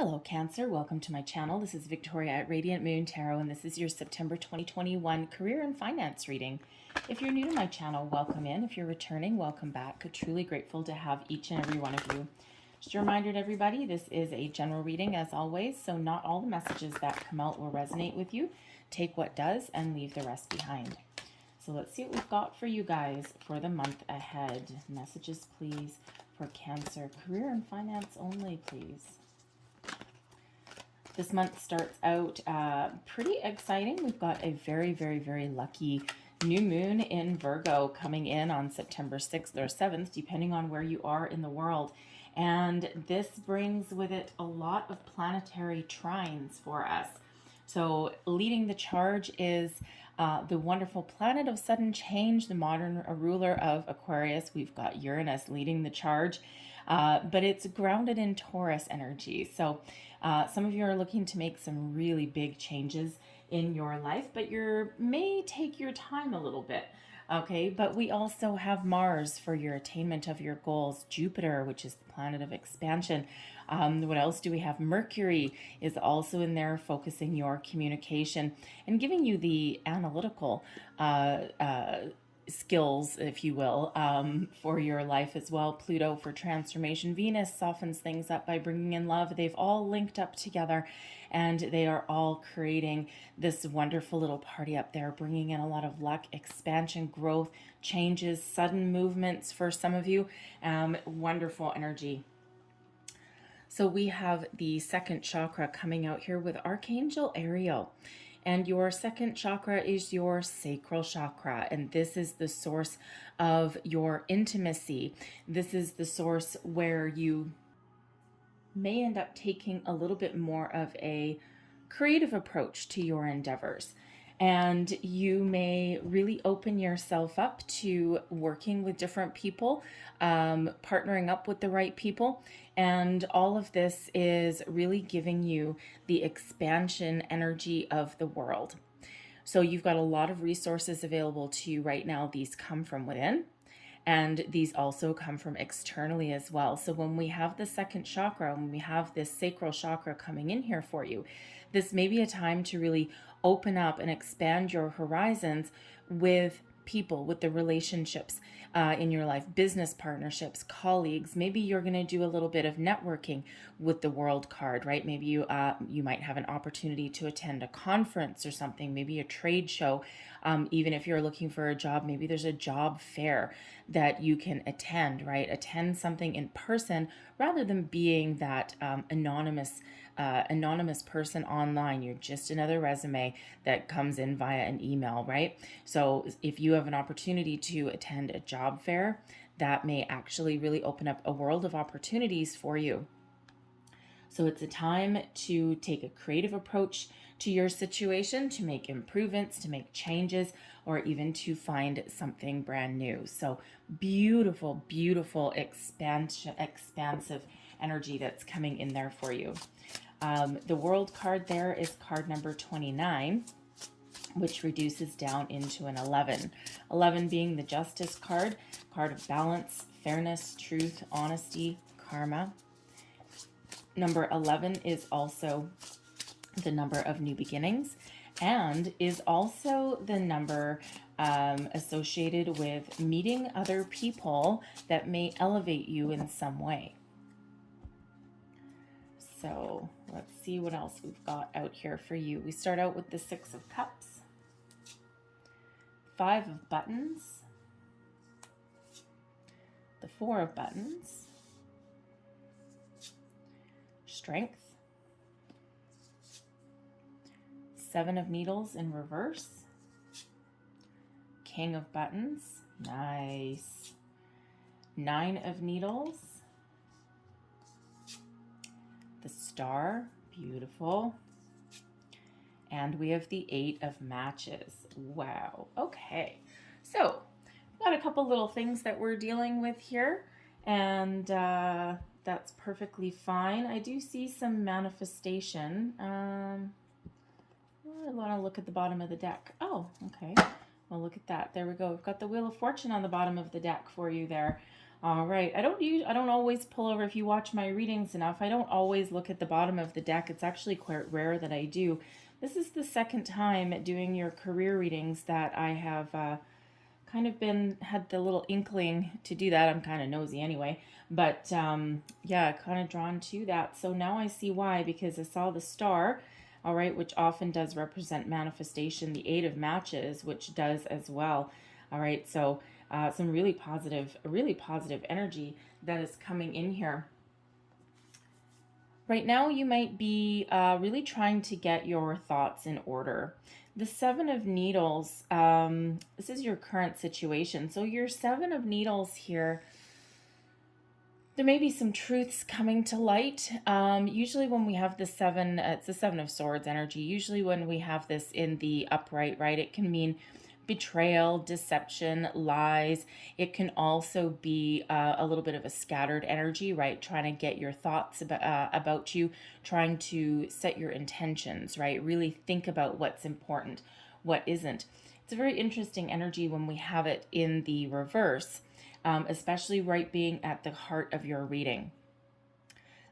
Hello Cancer, welcome to my channel. This is Victoria at Radiant Moon Tarot, and this is your September 2021 career and finance reading. If you're new to my channel, welcome in. If you're returning, welcome back. Truly grateful to have each and every one of you. Just a reminder to everybody, this is a general reading as always, so not all the messages that come out will resonate with you. Take what does and leave the rest behind. So let's see what we've got for you guys for the month ahead. Messages, please, for Cancer. Career and finance only, please. This month starts out pretty exciting. We've got a very lucky new moon in Virgo coming in on September 6th or 7th, depending on where you are in the world. And this brings with it a lot of planetary trines for us. So leading the charge is the wonderful planet of sudden change, the modern ruler of Aquarius. We've got Uranus leading the charge, but it's grounded in Taurus energy. So some of you are looking to make some really big changes in your life, but you may take your time a little bit. Okay, but we also have Mars for your attainment of your goals, Jupiter, which is the planet of expansion. What else do we have? Mercury is also in there, focusing your communication and giving you the analytical skills, if you will, for your life as well. Pluto for transformation. Venus softens things up by bringing in love. They've all linked up together, and they are all creating this wonderful little party up there, bringing in a lot of luck, expansion, growth, changes, sudden movements for some of you. Wonderful energy. So we have the second chakra coming out here with Archangel Ariel. And your second chakra is your sacral chakra, and this is the source of your intimacy. This is the source where you may end up taking a little bit more of a creative approach to your endeavors. And you may really open yourself up to working with different people, partnering up with the right people. And all of this is really giving you the expansion energy of the world. So you've got a lot of resources available to you right now. These come from within, and these also come from externally as well. So when we have the second chakra, when we have this sacral chakra coming in here for you, this may be a time to really open up and expand your horizons with people, with the relationships in your life, business partnerships, colleagues. Maybe you're going to do a little bit of networking with the World card, right? Maybe you might have an opportunity to attend a conference or something, maybe a trade show. Even if you're looking for a job, maybe there's a job fair that you can attend, right? Attend something in person rather than being that anonymous person online. You're just another resume that comes in via an email, right? So if you have an opportunity to attend a job fair, that may actually really open up a world of opportunities for you. So it's a time to take a creative approach to your situation, to make improvements, to make changes, or even to find something brand new. So beautiful, expansive energy that's coming in there for you. The World card there is card number 29, which reduces down into an 11. 11 being the Justice card of balance, fairness, truth, honesty, karma. Number 11 is also the number of new beginnings, and is also the number associated with meeting other people that may elevate you in some way. So let's see what else we've got out here for you. We start out with the Six of Cups, Five of Buttons, the Four of Buttons, Strength, Seven of Needles in reverse, King of Buttons, nice, Nine of Needles, the Star, beautiful, and we have the Eight of Matches. Wow. Okay, so got a couple little things that we're dealing with here, and that's perfectly fine. I do see some manifestation. I want to look at the bottom of the deck. Oh, okay. Well, look at that. There we go. We've got the Wheel of Fortune on the bottom of the deck for you there. All right. I don't always pull over. If you watch my readings enough, I don't always look at the bottom of the deck. It's actually quite rare that I do. This is the second time doing your career readings that I have kind of had the little inkling to do that. I'm kind of nosy anyway, but yeah, kind of drawn to that. So now I see why, because I saw the star, all right, which often does represent manifestation, the Eight of Matches, which does as well. All right, so some really positive energy that is coming in here. Right now, you might be really trying to get your thoughts in order. The Seven of Needles, this is your current situation. So your Seven of Needles here, there may be some truths coming to light. Usually when we have the seven, it's the Seven of Swords energy. Usually when we have this in the upright, right, it can mean betrayal, deception, lies. It can also be a little bit of a scattered energy, right? Trying to get your thoughts about you, trying to set your intentions, right? Really think about what's important, what isn't. It's a very interesting energy when we have it in the reverse, especially right being at the heart of your reading.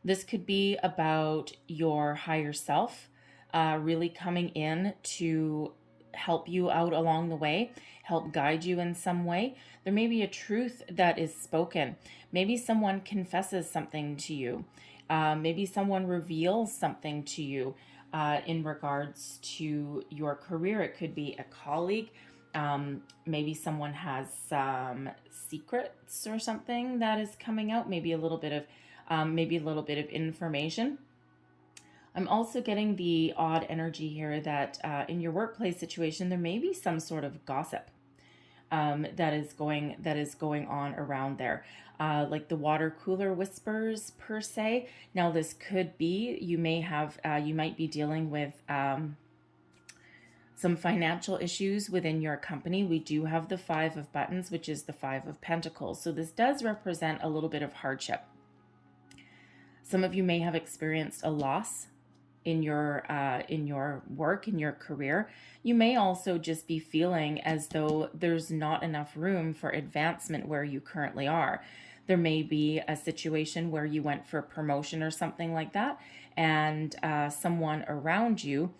This could be about your higher self really coming in to help you out along the way, help guide you in some way. There may be a truth that is spoken. Maybe someone confesses something to you. Maybe someone reveals something to you in regards to your career. It could be a colleague. Maybe someone has some secrets or something that is coming out. Maybe a little bit of information. I'm also getting the odd energy here that in your workplace situation, there may be some sort of gossip that is going on around there, like the water cooler whispers per se. Now, this could be you might be dealing with some financial issues within your company. We do have the Five of Buttons, which is the Five of Pentacles. So this does represent a little bit of hardship. Some of you may have experienced a loss in your work, in your career. You may also just be feeling as though there's not enough room for advancement where you currently are. There may be a situation where you went for a promotion or something like that, and someone around you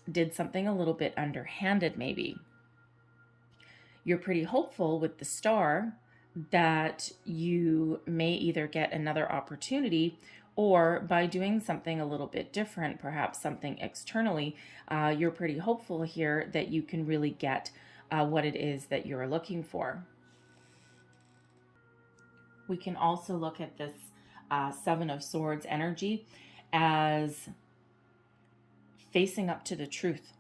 did something a little bit underhanded maybe. You're pretty hopeful with the star that you may either get another opportunity, or by doing something a little bit different, perhaps something externally, you're pretty hopeful here that you can really get what it is that you're looking for. We can also look at this Seven of Swords energy as facing up to the truth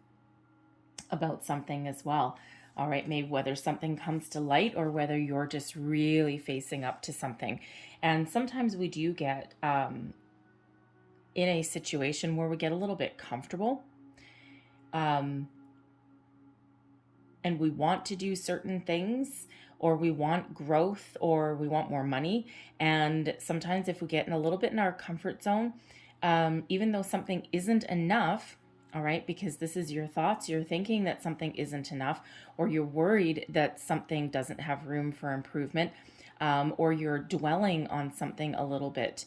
about something as well. All right, maybe whether something comes to light or whether you're just really facing up to something. And sometimes we do get in a situation where we get a little bit comfortable and we want to do certain things, or we want growth, or we want more money. And sometimes if we get in a little bit in our comfort zone, even though something isn't enough, all right, because this is your thoughts, you're thinking that something isn't enough, or you're worried that something doesn't have room for improvement, or you're dwelling on something a little bit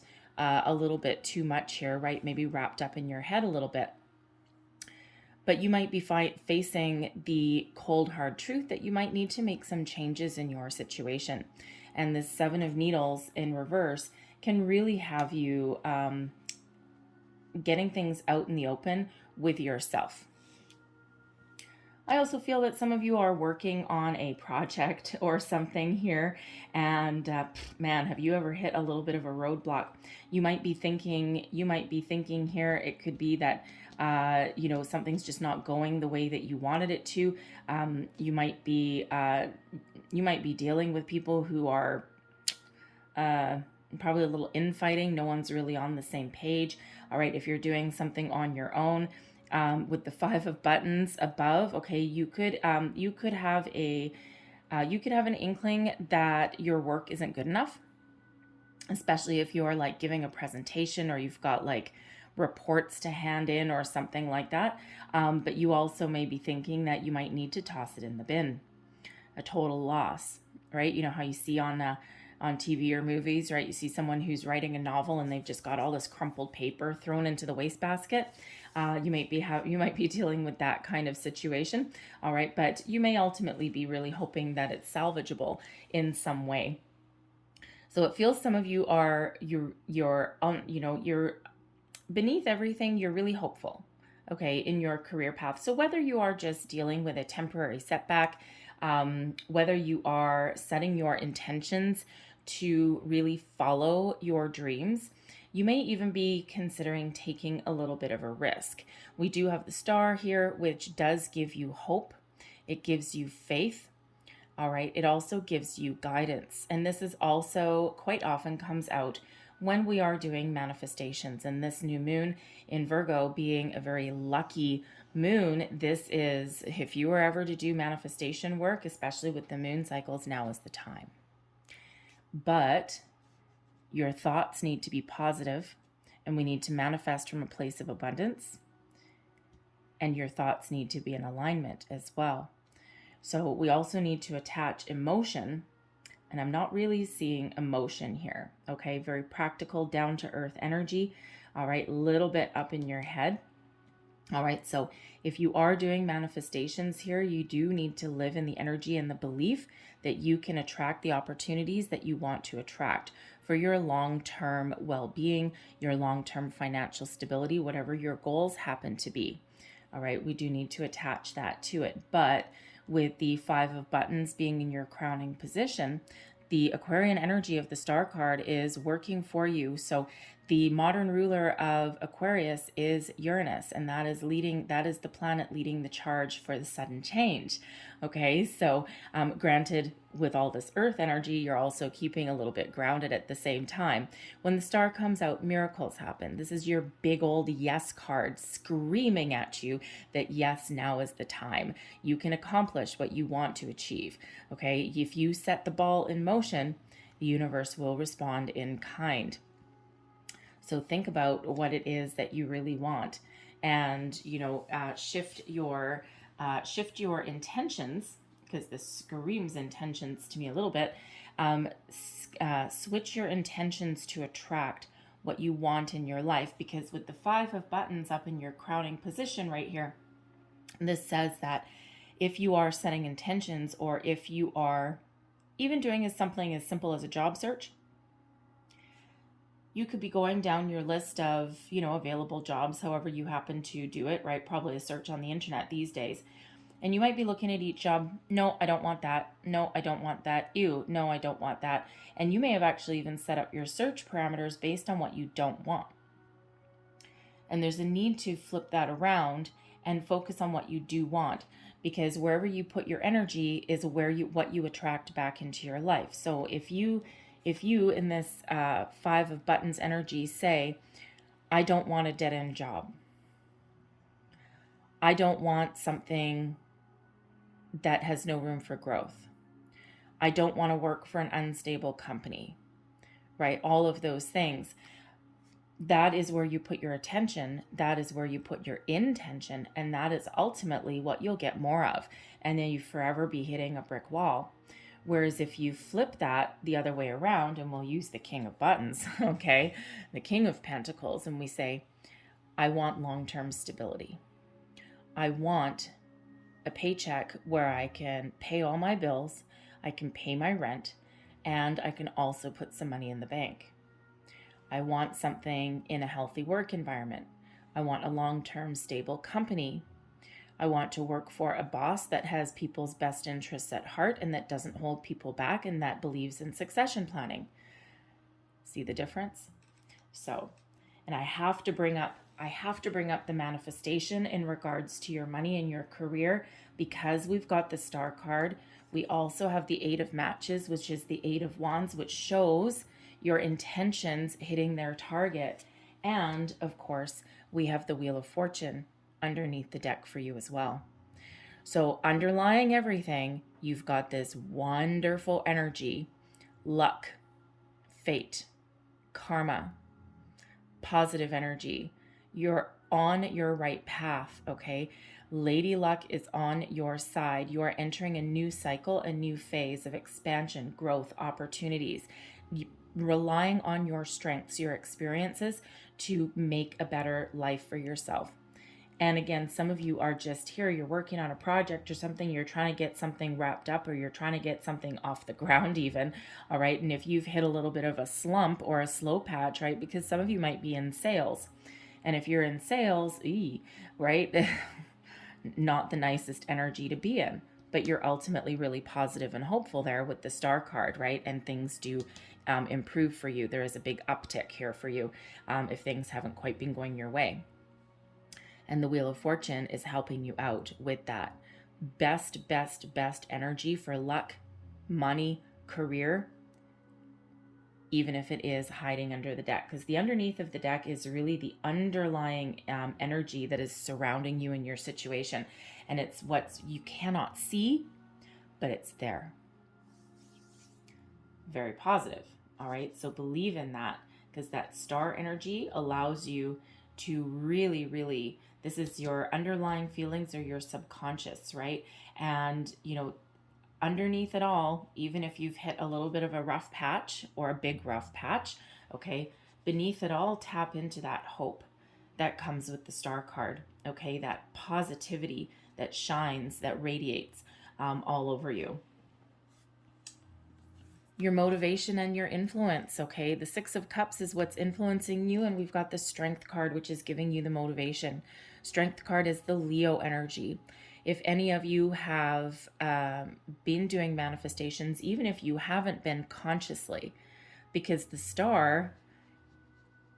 too much here, right? Maybe wrapped up in your head a little bit. But you might be facing the cold, hard truth that you might need to make some changes in your situation. And this Seven of Needles in reverse can really have you getting things out in the open with yourself. I also feel that some of you are working on a project or something here, and man, have you ever hit a little bit of a roadblock? You might be thinking here, it could be that something's just not going the way that you wanted it to. You might be dealing with people who are probably a little infighting. No one's really on the same page. All right, if you're doing something on your own, with the Five of Buttons above, okay, you could have an inkling that your work isn't good enough, especially if you're like giving a presentation or you've got like reports to hand in or something like that. But you also may be thinking that you might need to toss it in the bin, a total loss, right? You know how you see on on TV or movies, right? You see someone who's writing a novel and they've just got all this crumpled paper thrown into the wastebasket. You might be dealing with that kind of situation, all right? But you may ultimately be really hoping that it's salvageable in some way. So it feels some of you are you're beneath everything. You're really hopeful, okay, in your career path. So whether you are just dealing with a temporary setback, whether you are setting your intentions to really follow your dreams, you may even be considering taking a little bit of a risk. We do have the star here, which does give you hope. It gives you faith. All right. It also gives you guidance. And this is also quite often comes out when we are doing manifestations. And this new moon in Virgo being a very lucky moon, this is, if you were ever to do manifestation work, especially with the moon cycles, now is the time. But your thoughts need to be positive, and we need to manifest from a place of abundance. And your thoughts need to be in alignment as well. So we also need to attach emotion, and I'm not really seeing emotion here, okay? Very practical, down-to-earth energy, all right? Little bit up in your head, all right? So if you are doing manifestations here, you do need to live in the energy and the belief that you can attract the opportunities that you want to attract for your long-term well-being, your long-term financial stability, whatever your goals happen to be, all right? We do need to attach that to it, but with the 5 of buttons being in your crowning position, the Aquarian energy of the star card is working for you. So the modern ruler of Aquarius is Uranus, and that is the planet leading the charge for the sudden change. Okay, so granted, with all this earth energy, you're also keeping a little bit grounded at the same time. When the star comes out, miracles happen. This is your big old yes card screaming at you that yes, now is the time. You can accomplish what you want to achieve. Okay, if you set the ball in motion, the universe will respond in kind. So think about what it is that you really want, and shift your intentions, because this screams intentions to me a little bit. Switch your intentions to attract what you want in your life, because with the 5 of buttons up in your crowning position right here, this says that if you are setting intentions, or if you are even doing something as simple as a job search, you could be going down your list of, available jobs, however you happen to do it, right? Probably a search on the internet these days. And you might be looking at each job. No, I don't want that. No, I don't want that. Ew, no, I don't want that. And you may have actually even set up your search parameters based on what you don't want. And there's a need to flip that around and focus on what you do want, because wherever you put your energy is what you attract back into your life. So if you in this 5 of buttons energy say, I don't want a dead-end job. I don't want something that has no room for growth. I don't want to work for an unstable company, right? All of those things. That is where you put your attention. That is where you put your intention. And that is ultimately what you'll get more of. And then you forever be hitting a brick wall. Whereas if you flip that the other way around, and we'll use the King of Buttons, okay, the King of Pentacles, and we say, I want long-term stability. I want a paycheck where I can pay all my bills, I can pay my rent, and I can also put some money in the bank. I want something in a healthy work environment. I want a long-term stable company. I want to work for a boss that has people's best interests at heart and that doesn't hold people back and that believes in succession planning. See the difference? So, and I have to bring up the manifestation in regards to your money and your career, because we've got the Star card. We also have the 8 of Matches, which is the 8 of Wands, which shows your intentions hitting their target. And of course, we have the Wheel of Fortune underneath the deck for you as well. So underlying everything, you've got this wonderful energy, luck, fate, karma, positive energy. You're on your right path, okay? Lady Luck is on your side. You are entering a new cycle, a new phase of expansion, growth, opportunities, relying on your strengths, your experiences to make a better life for yourself. And again, some of you are just here, you're working on a project or something, you're trying to get something wrapped up, or you're trying to get something off the ground even, all right? And if you've hit a little bit of a slump or a slow patch, right? Because some of you might be in sales. And if you're in sales, right? Not the nicest energy to be in, but you're ultimately really positive and hopeful there with the Star card, right? And things do improve for you. There is a big uptick here for you if things haven't quite been going your way. And the Wheel of Fortune is helping you out with that. Best energy for luck, money, career, even if it is hiding under the deck. Because the underneath of the deck is really the underlying energy that is surrounding you in your situation. And it's what you cannot see, but it's there. Very positive. All right. So believe in that, because that star energy allows you to really, this is your underlying feelings or your subconscious, right? And, underneath it all, even if you've hit a little bit of a rough patch or a big rough patch, okay, beneath it all, tap into that hope that comes with the Star card, okay? That positivity that shines, that radiates all over you. Your motivation and your influence, okay? The Six of Cups is what's influencing you, and we've got the Strength card, which is giving you the motivation. Strength card is the Leo energy. If any of you have been doing manifestations, even if you haven't been consciously, because the star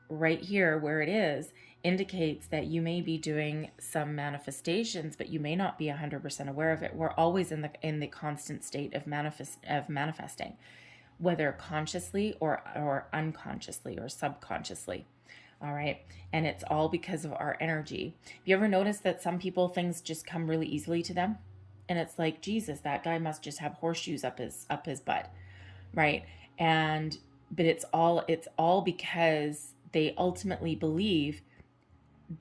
right here where it is indicates that you may be doing some manifestations, but you may not be 100% aware of it. We're always in the constant state of manifesting, whether consciously or unconsciously or subconsciously. All right. And it's all because of our energy. Have you ever noticed that some people, things just come really easily to them? And it's like, Jesus, that guy must just have horseshoes up his butt. Right. But it's all because they ultimately believe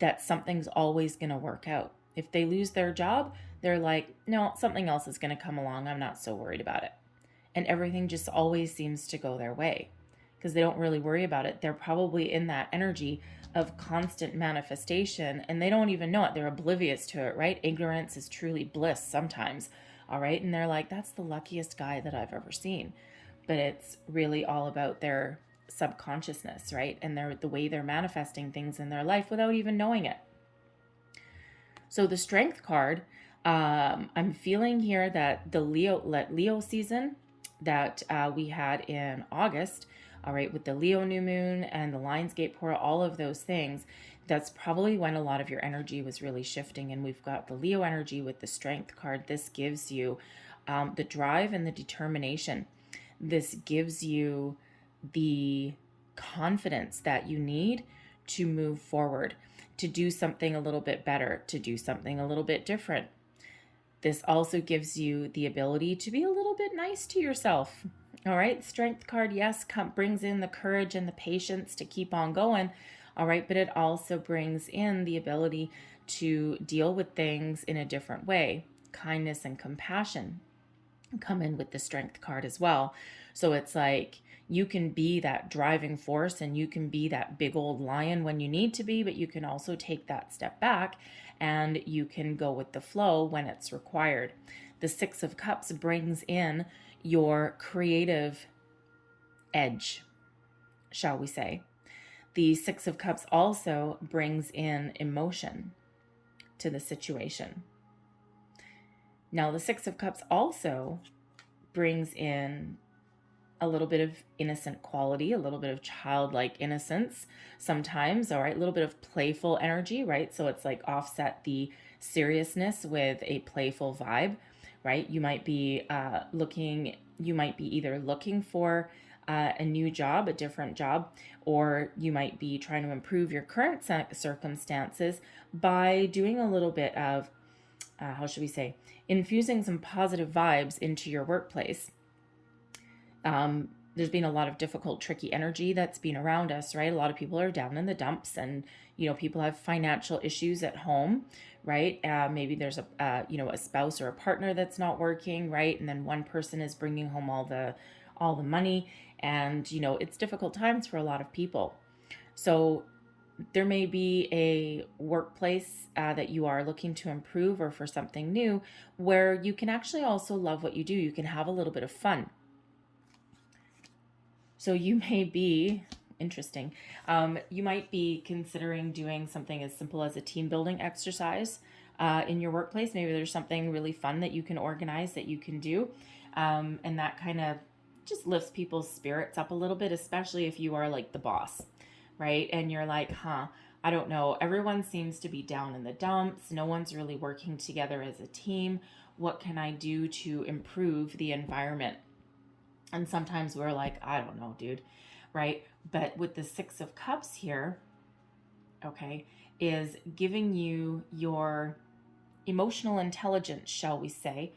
that something's always going to work out. If they lose their job, they're like, no, something else is going to come along. I'm not so worried about it. And everything just always seems to go their way, because they don't really worry about it. They're probably in that energy of constant manifestation, and they don't even know it. They're oblivious to it, right? Ignorance is truly bliss sometimes, all right? And they're like, that's the luckiest guy that I've ever seen. But it's really all about their subconsciousness, right? And the way they're manifesting things in their life without even knowing it. So the Strength card, I'm feeling here that the Leo season that we had in August, all right, with the Leo new moon and the Lionsgate portal, all of those things, that's probably when a lot of your energy was really shifting. And we've got the Leo energy with the Strength card. This gives you the drive and the determination. This gives you the confidence that you need to move forward, to do something a little bit better, to do something a little bit different. This also gives you the ability to be a little bit nice to yourself. All right, Strength card, yes, brings in the courage and the patience to keep on going. All right, but it also brings in the ability to deal with things in a different way. Kindness and compassion come in with the Strength card as well. So it's like you can be that driving force and you can be that big old lion when you need to be, but you can also take that step back and you can go with the flow when it's required. The Six of Cups brings in your creative edge, shall we say. The Six of Cups also brings in emotion to the situation. Now, the Six of Cups also brings in a little bit of innocent quality, a little bit of childlike innocence sometimes, all right, a little bit of playful energy, right? So it's like offset the seriousness with a playful vibe, right? You might be either looking for a new job, a different job, or you might be trying to improve your current circumstances by doing a little bit of, infusing some positive vibes into your workplace. there's been a lot of difficult, tricky energy that's been around us, right? A lot of people are down in the dumps, and people have financial issues at home, right? Maybe there's a spouse or a partner that's not working, right? And then one person is bringing home all the money, and it's difficult times for a lot of people. So there may be a workplace that you are looking to improve, or for something new, where you can actually also love what you do. You can have a little bit of fun. So you may be, interesting, you might be considering doing something as simple as a team building exercise in your workplace. Maybe there's something really fun that you can organize, that you can do. And that kind of just lifts people's spirits up a little bit, especially if you are like the boss, right? And you're like, I don't know, everyone seems to be down in the dumps. No one's really working together as a team. What can I do to improve the environment? And sometimes we're like, I don't know, dude, right? But with the Six of Cups here, okay, is giving you your emotional intelligence, shall we say,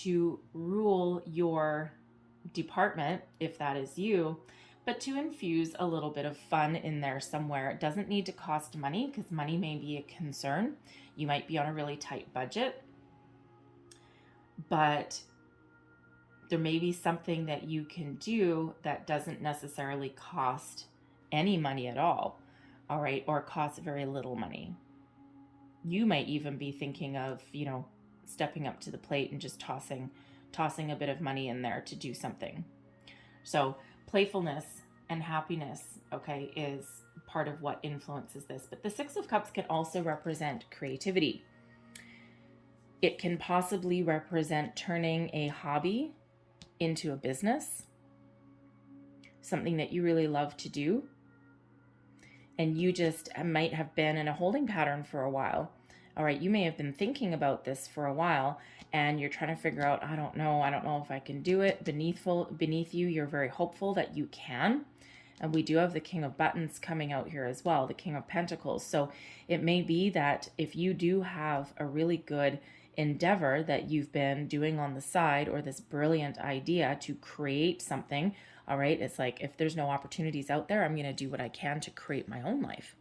to rule your department, if that is you, but to infuse a little bit of fun in there somewhere. It doesn't need to cost money, because money may be a concern. You might be on a really tight budget, but there may be something that you can do that doesn't necessarily cost any money at all right, or cost very little money. You might even be thinking of, stepping up to the plate and just tossing a bit of money in there to do something. So playfulness and happiness, okay, is part of what influences this. But the Six of Cups can also represent creativity. It can possibly represent turning a hobby into a business, something that you really love to do, and you just might have been in a holding pattern for a while. All right, you may have been thinking about this for a while, and you're trying to figure out, I don't know if I can do it. Beneath you, you're very hopeful that you can. And we do have the King of Buttons coming out here as well, the King of Pentacles. So it may be that if you do have a really good endeavor that you've been doing on the side, or this brilliant idea to create something, all right, it's like, if there's no opportunities out there, I'm going to do what I can to create my own life.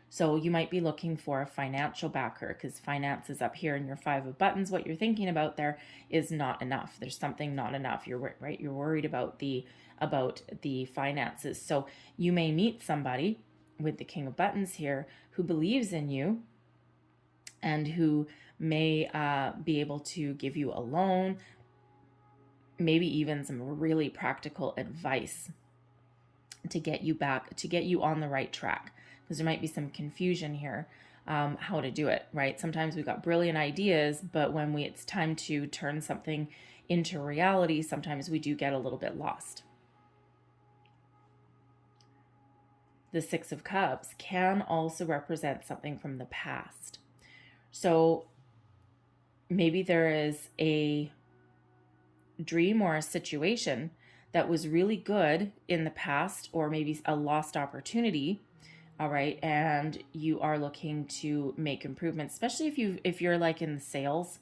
So you might be looking for a financial backer, because finance is up here in your Five of Buttons. What you're thinking about there is not enough. There's something not enough. You're right. You're worried about the finances. So you may meet somebody with the King of Buttons here who believes in you, and who may be able to give you a loan, maybe even some really practical advice to get you on the right track, because there might be some confusion here how to do it, right? Sometimes we've got brilliant ideas, but when it's time to turn something into reality, sometimes we do get a little bit lost. The Six of Cups can also represent something from the past. So maybe there is a dream or a situation that was really good in the past, or maybe a lost opportunity, all right, and you are looking to make improvements, especially if you're like in sales.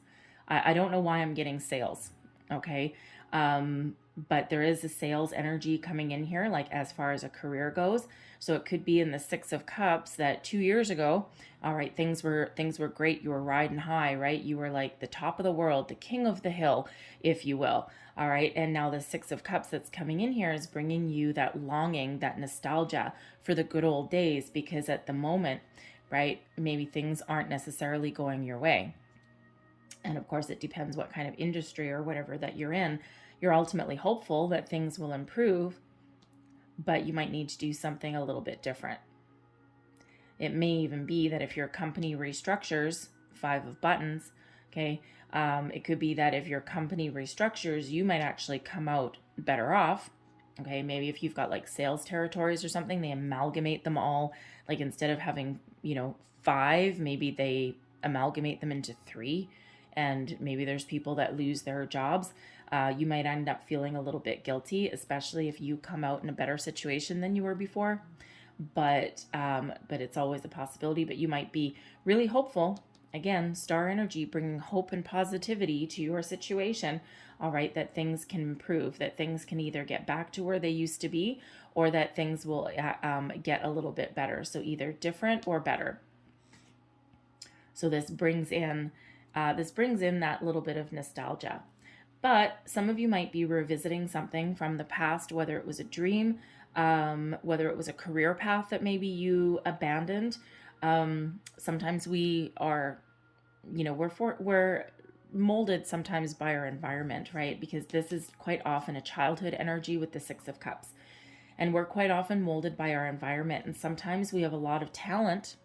I don't know why I'm getting sales, okay, but there is a sales energy coming in here, like as far as a career goes. So it could be in the Six of Cups that 2 years ago, all right, things were great. You were riding high, right? You were like the top of the world, the king of the hill, if you will. All right. And now the Six of Cups that's coming in here is bringing you that longing, that nostalgia for the good old days, because at the moment, right, maybe things aren't necessarily going your way. And of course, it depends what kind of industry or whatever that you're in. You're ultimately hopeful that things will improve, but you might need to do something a little bit different. It may even be that if your company restructures, Five of Buttons, okay, it could be that if your company restructures, you might actually come out better off. Okay, maybe if you've got like sales territories or something, they amalgamate them all. Like instead of having, 5, maybe they amalgamate them into 3. And maybe there's people that lose their jobs. You might end up feeling a little bit guilty, especially if you come out in a better situation than you were before. But it's always a possibility. But you might be really hopeful, Again, star energy, bringing hope and positivity to your situation, all right, that things can improve, that things can either get back to where they used to be, or that things will get a little bit better. So either different or better. So this brings in that little bit of nostalgia. But some of you might be revisiting something from the past, whether it was a dream, whether it was a career path that maybe you abandoned. Sometimes we are, we're molded sometimes by our environment, right? Because this is quite often a childhood energy with the Six of Cups. And we're quite often molded by our environment. And sometimes we have a lot of talent,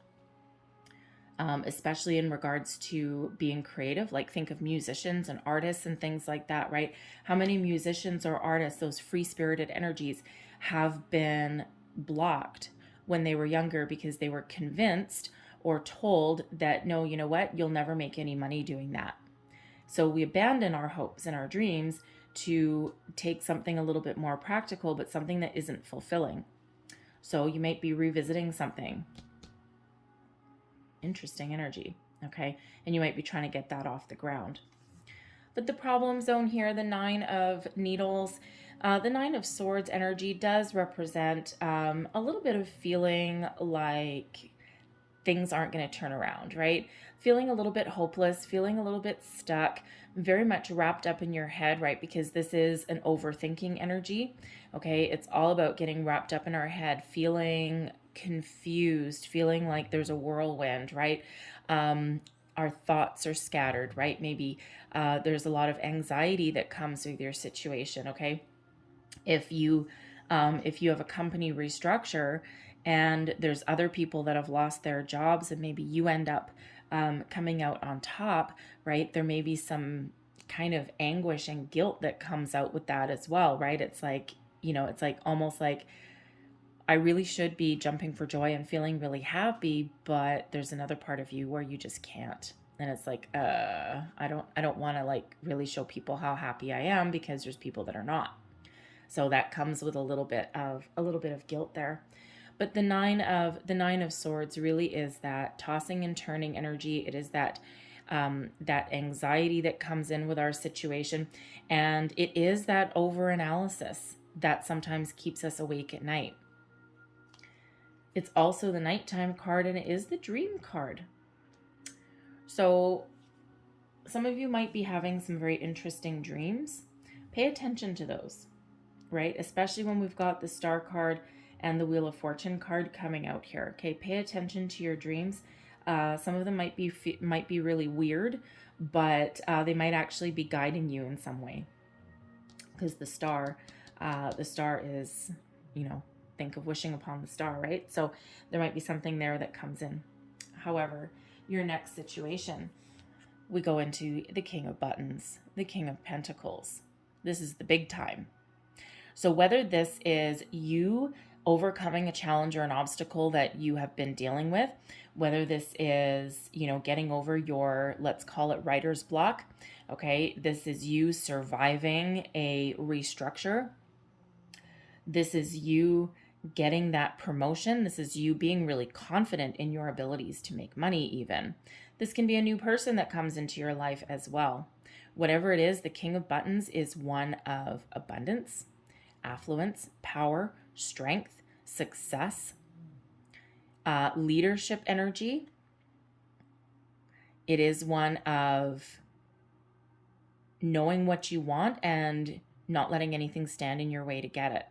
especially in regards to being creative. Like think of musicians and artists and things like that, right? How many musicians or artists, those free-spirited energies, have been blocked when they were younger because they were convinced or told that, no, you know what, you'll never make any money doing that. So we abandon our hopes and our dreams to take something a little bit more practical, but something that isn't fulfilling. So you might be revisiting something. Interesting energy, okay? And you might be trying to get that off the ground. But the problem zone here, the Nine of Needles, the Nine of Swords energy does represent a little bit of feeling like things aren't going to turn around, right? Feeling a little bit hopeless, feeling a little bit stuck, very much wrapped up in your head, right? Because this is an overthinking energy, okay? It's all about getting wrapped up in our head, feeling confused, feeling like there's a whirlwind, right? Our thoughts are scattered, right? Maybe there's a lot of anxiety that comes with your situation, okay? If you have a company restructure and there's other people that have lost their jobs and maybe you end up coming out on top, right? There may be some kind of anguish and guilt that comes out with that as well, right? It's like, it's like almost like I really should be jumping for joy and feeling really happy, but there's another part of you where you just can't. And it's like, I don't want to like really show people how happy I am because there's people that are not. So that comes with a little bit of guilt there. But the nine of swords really is that tossing and turning energy. It is that that anxiety that comes in with our situation, and it is that overanalysis that sometimes keeps us awake at night. It's also the nighttime card, and it is the dream card. So some of you might be having some very interesting dreams. Pay attention to those, right? Especially when we've got the Star card and the Wheel of Fortune card coming out here. Okay, pay attention to your dreams. Some of them might be really weird, but they might actually be guiding you in some way. Because the star is, think of wishing upon the star, right? So there might be something there that comes in. However, your next situation, we go into the King of Buttons, the King of Pentacles. This is the big time. So whether this is you overcoming a challenge or an obstacle that you have been dealing with, whether this is, getting over your, let's call it writer's block, okay? This is you surviving a restructure. This is you getting that promotion. This is you being really confident in your abilities to make money even. This can be a new person that comes into your life as well. Whatever it is, the King of Buttons is one of abundance, affluence, power, strength, success, leadership energy. It is one of knowing what you want and not letting anything stand in your way to get it.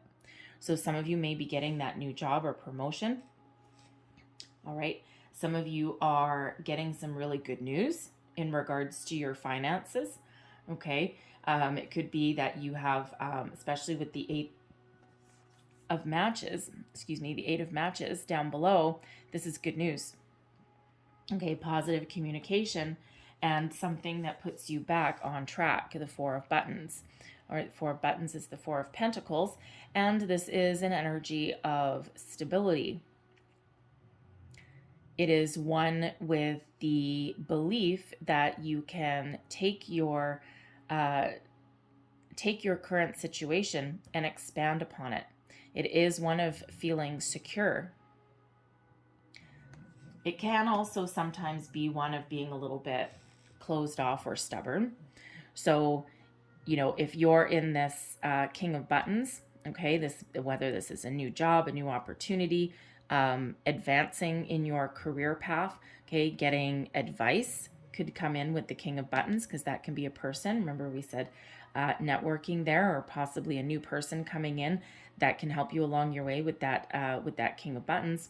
So some of you may be getting that new job or promotion. All right. Some of you are getting some really good news in regards to your finances. Okay. It could be that you have, especially with the Eight of Matches down below, this is good news. Okay, positive communication and something that puts you back on track, the Four of Buttons. All right, Four of Buttons is the Four of Pentacles, and this is an energy of stability. It is one with the belief that you can take your current situation and expand upon it. It is one of feeling secure. It can also sometimes be one of being a little bit closed off or stubborn. So, you know, if you're in this King of Buttons, okay, whether this is a new job, a new opportunity, advancing in your career path, okay, getting advice could come in with the King of Buttons, because that can be a person. Remember we said networking there, or possibly a new person coming in that can help you along your way with that King of Buttons.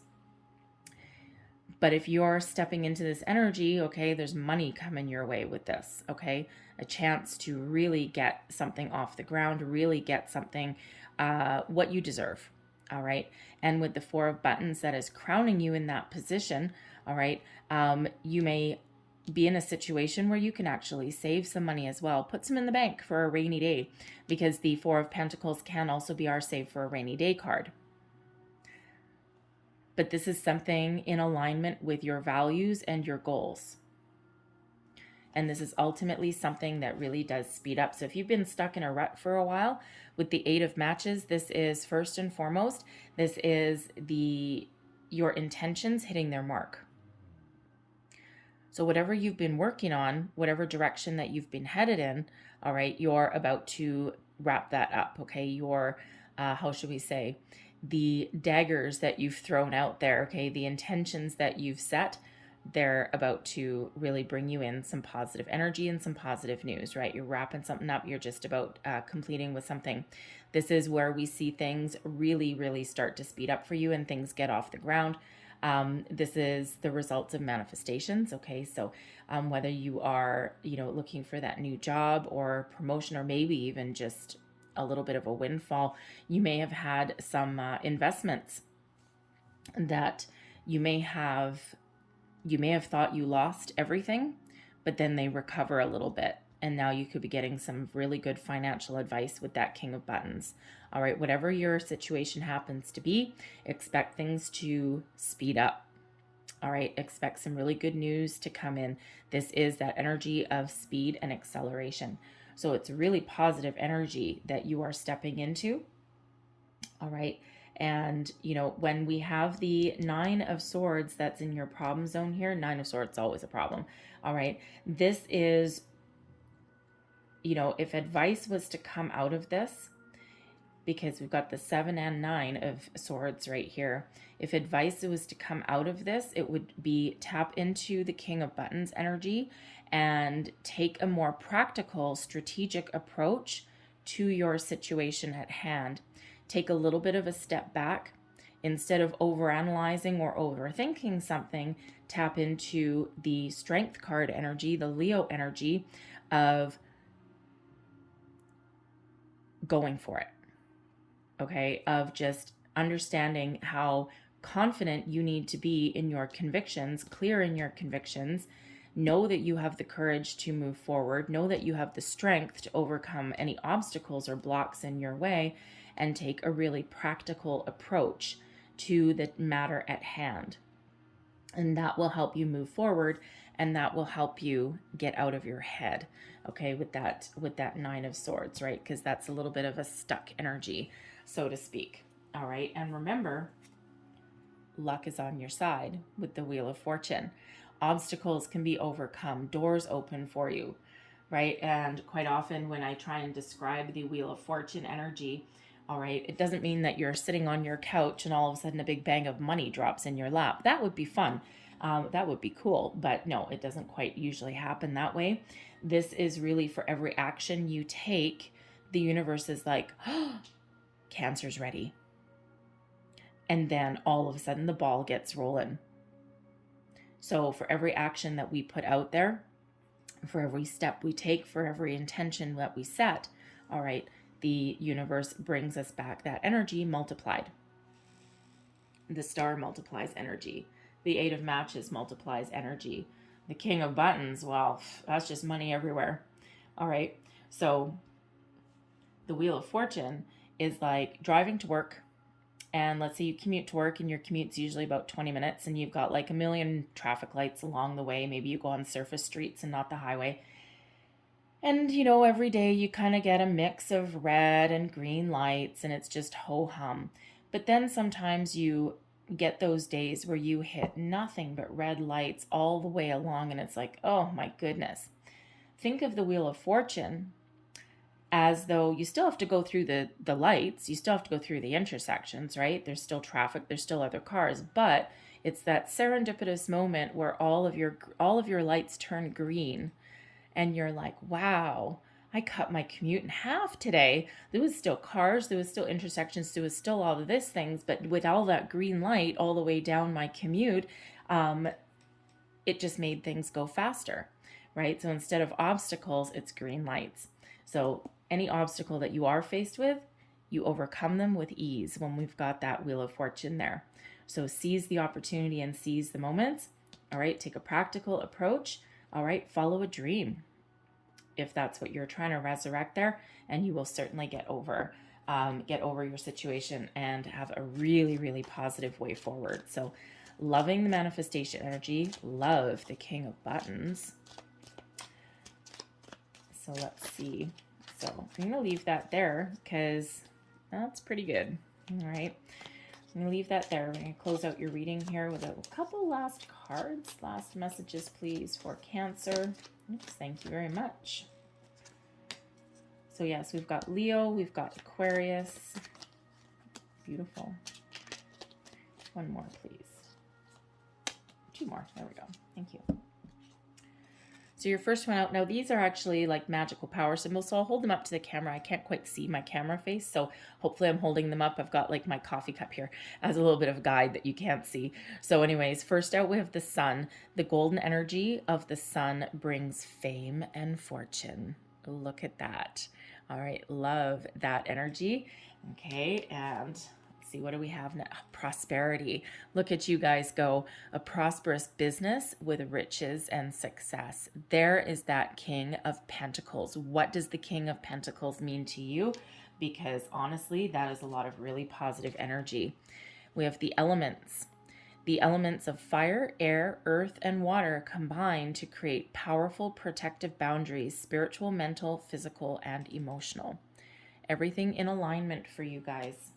But if you're stepping into this energy, okay, there's money coming your way with this, okay? A chance to really get something off the ground, really get something, what you deserve, all right? And with the Four of Buttons that is crowning you in that position, all right, you may be in a situation where you can actually save some money as well. Put some in the bank for a rainy day, because the Four of Pentacles can also be our save for a rainy day card. But this is something in alignment with your values and your goals. And this is ultimately something that really does speed up. So if you've been stuck in a rut for a while with the Eight of Matches, this is first and foremost, this is your intentions hitting their mark. So whatever you've been working on, whatever direction that you've been headed in, all right, you're about to wrap that up, okay? Your, how should we say, the daggers that you've thrown out there, okay, the intentions that you've set, they're about to really bring you in some positive energy and some positive news, right? You're wrapping something up. You're just about completing with something. This is where we see things really, really start to speed up for you and things get off the ground. This is the results of manifestations, okay? So whether you are, you know, looking for that new job or promotion, or maybe even just a little bit of a windfall, you may have had some investments that you may have thought you lost everything, but then they recover a little bit. And now you could be getting some really good financial advice with that King of Buttons. All right, whatever your situation happens to be, expect things to speed up. All right, expect some really good news to come in. This is that energy of speed and acceleration. So it's really positive energy that you are stepping into. All right. And, you know, when we have the Nine of Swords that's in your problem zone here, Nine of Swords is always a problem. All right. This is, you know, if advice was to come out of this, because we've got the 7 and 9 of Swords right here. If advice was to come out of this, it would be tap into the King of Buttons energy and take a more practical, strategic approach to your situation at hand. Take a little bit of a step back. Instead of overanalyzing or overthinking something, tap into the Strength card energy, the Leo energy of going for it. Okay, of just understanding how confident you need to be in your convictions, clear in your convictions, know that you have the courage to move forward, know that you have the strength to overcome any obstacles or blocks in your way, and take a really practical approach to the matter at hand. And that will help you move forward, and that will help you get out of your head, okay, with that Nine of Swords, right? Because that's a little bit of a stuck energy, so to speak. All right, and remember, luck is on your side with the Wheel of Fortune. Obstacles can be overcome, doors open for you, right? And quite often when I try and describe the Wheel of Fortune energy, all right, it doesn't mean that you're sitting on your couch and all of a sudden a big bang of money drops in your lap. That would be fun. That would be cool. But no, it doesn't quite usually happen that way. This is really for every action you take, the universe is like, oh, Cancer's ready. And then all of a sudden the ball gets rolling. So for every action that we put out there, for every step we take, for every intention that we set, all right, the universe brings us back that energy multiplied. The Star multiplies energy. The Eight of Matches multiplies energy. The King of Buttons, well, that's just money everywhere. All right, so the Wheel of Fortune is like driving to work. And let's say you commute to work and your commute's usually about 20 minutes and you've got like a million traffic lights along the way. Maybe you go on surface streets and not the highway. And, you know, every day you kind of get a mix of red and green lights and it's just ho-hum. But then sometimes you get those days where you hit nothing but red lights all the way along, and it's like, oh my goodness. Think of the Wheel of Fortune as though you still have to go through the lights, you still have to go through the intersections, right? There's still traffic, there's still other cars, but it's that serendipitous moment where all of your lights turn green, and you're like, wow, I cut my commute in half today. There was still cars, there was still intersections, there was still all of these things, but with all that green light all the way down my commute, it just made things go faster, right? So instead of obstacles, it's green lights. So any obstacle that you are faced with, you overcome them with ease when we've got that Wheel of Fortune there. So seize the opportunity and seize the moments. All right, take a practical approach. All right, follow a dream if that's what you're trying to resurrect there, and you will certainly get over your situation and have a really, really positive way forward. So loving the manifestation energy, love the King of Buttons. So let's see. So I'm going to leave that there because that's pretty good. All right. I'm going to leave that there. We're going to close out your reading here with a couple last cards. Last messages, please, for Cancer. Oops, thank you very much. So yes, we've got Leo. We've got Aquarius. Beautiful. One more, please. Two more. There we go. Thank you. So your first one out. Now these are actually like magical power symbols, so I'll hold them up to the camera. I can't quite see my camera face, so hopefully I'm holding them up. I've got like my coffee cup here as a little bit of guide that you can't see. So anyways, first out we have the sun. The golden energy of the sun brings fame and fortune. Look at that. All right, love that energy. Okay, and see, what do we have now? Prosperity. Look at you guys go. A prosperous business with riches and success. There is that King of Pentacles. What does the King of Pentacles mean to you? Because honestly, that is a lot of really positive energy. We have the elements. The elements of fire, air, earth, and water combine to create powerful protective boundaries, spiritual, mental, physical, and emotional. Everything in alignment for you guys.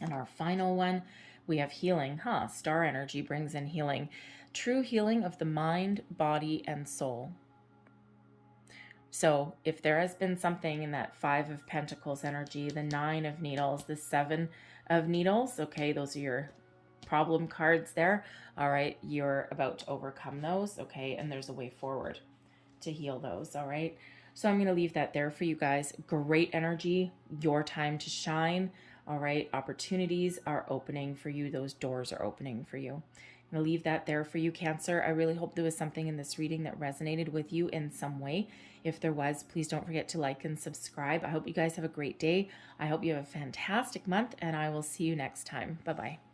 And our final one, we have healing. Star energy brings in healing. True healing of the mind, body, and soul. So if there has been something in that 5 of Pentacles energy, the 9 of Needles, the 7 of Needles, okay, those are your problem cards there. All right, you're about to overcome those, okay, and there's a way forward to heal those, all right? So I'm going to leave that there for you guys. Great energy, your time to shine. All right, opportunities are opening for you. Those doors are opening for you. I'm going to leave that there for you, Cancer. I really hope there was something in this reading that resonated with you in some way. If there was, please don't forget to like and subscribe. I hope you guys have a great day. I hope you have a fantastic month, and I will see you next time. Bye-bye.